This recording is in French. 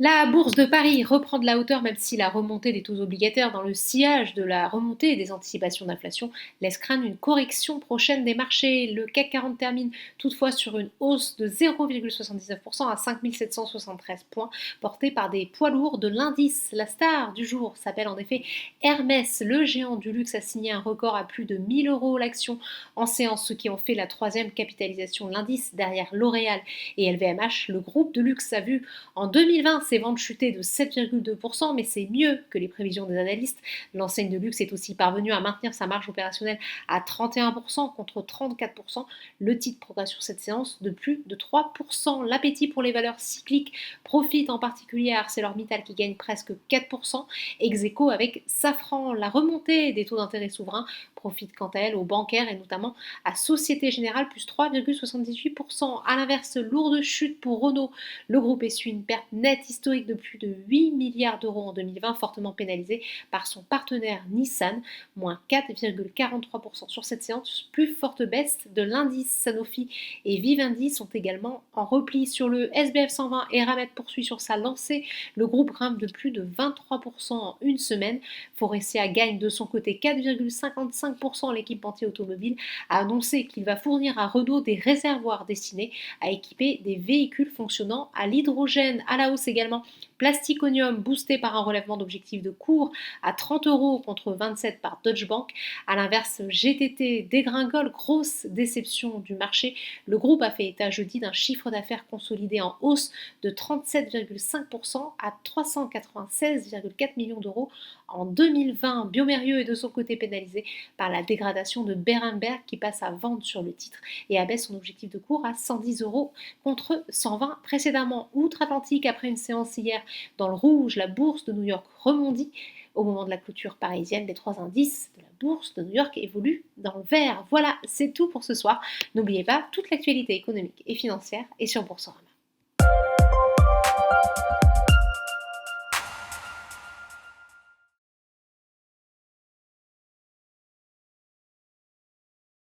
La bourse de Paris reprend de la hauteur même si la remontée des taux obligataires dans le sillage de la remontée des anticipations d'inflation laisse craindre une correction prochaine des marchés. Le CAC 40 termine toutefois sur une hausse de 0,79% à 5 773 points, portée par des poids lourds de l'indice. La star du jour s'appelle en effet Hermès. Le géant du luxe a signé un record à plus de 1000 euros l'action en séance, ce qui en fait la troisième capitalisation de l'indice derrière L'Oréal et LVMH. Le groupe de luxe a vu en 2020, ses ventes chutaient de 7,2%, mais c'est mieux que les prévisions des analystes. L'enseigne de luxe est aussi parvenue à maintenir sa marge opérationnelle à 31% contre 34%. Le titre progresse sur cette séance de plus de 3%. L'appétit pour les valeurs cycliques profite en particulier à ArcelorMittal qui gagne presque 4%, ex aequo avec Safran. La remontée des taux d'intérêt souverains profite quant à elle aux bancaires et notamment à Société Générale plus 3,78%. A l'inverse, lourde chute pour Renault. Le groupe essuie une perte nette historique de plus de 8 milliards d'euros en 2020, fortement pénalisé par son partenaire Nissan, moins 4,43% sur cette séance. Plus forte baisse de l'indice. Sanofi et Vivendi sont également en repli. Sur le SBF 120, Eramet poursuit sur sa lancée. Le groupe grimpe de plus de 23% en une semaine. Forestia gagne de son côté 4,55%. L'équipementier automobile a annoncé qu'il va fournir à Renault des réservoirs destinés à équiper des véhicules fonctionnant à l'hydrogène. À la hausse également, Plasticonium boosté par un relèvement d'objectifs de cours à 30 euros contre 27 par Deutsche Bank. A l'inverse, GTT dégringole, grosse déception du marché. Le groupe a fait état jeudi d'un chiffre d'affaires consolidé en hausse de 37,5% à 396,4 millions d'euros en 2020. Biomérieux est de son côté pénalisé par la dégradation de Berenberg qui passe à vendre sur le titre et abaisse son objectif de cours à 110 euros contre 120 précédemment. Outre-Atlantique, après une séance hier dans le rouge, la bourse de New York rebondit. Au moment de la clôture parisienne, les trois indices de la bourse de New York évoluent dans le vert. Voilà, c'est tout pour ce soir. N'oubliez pas, toute l'actualité économique et financière est sur Boursorama.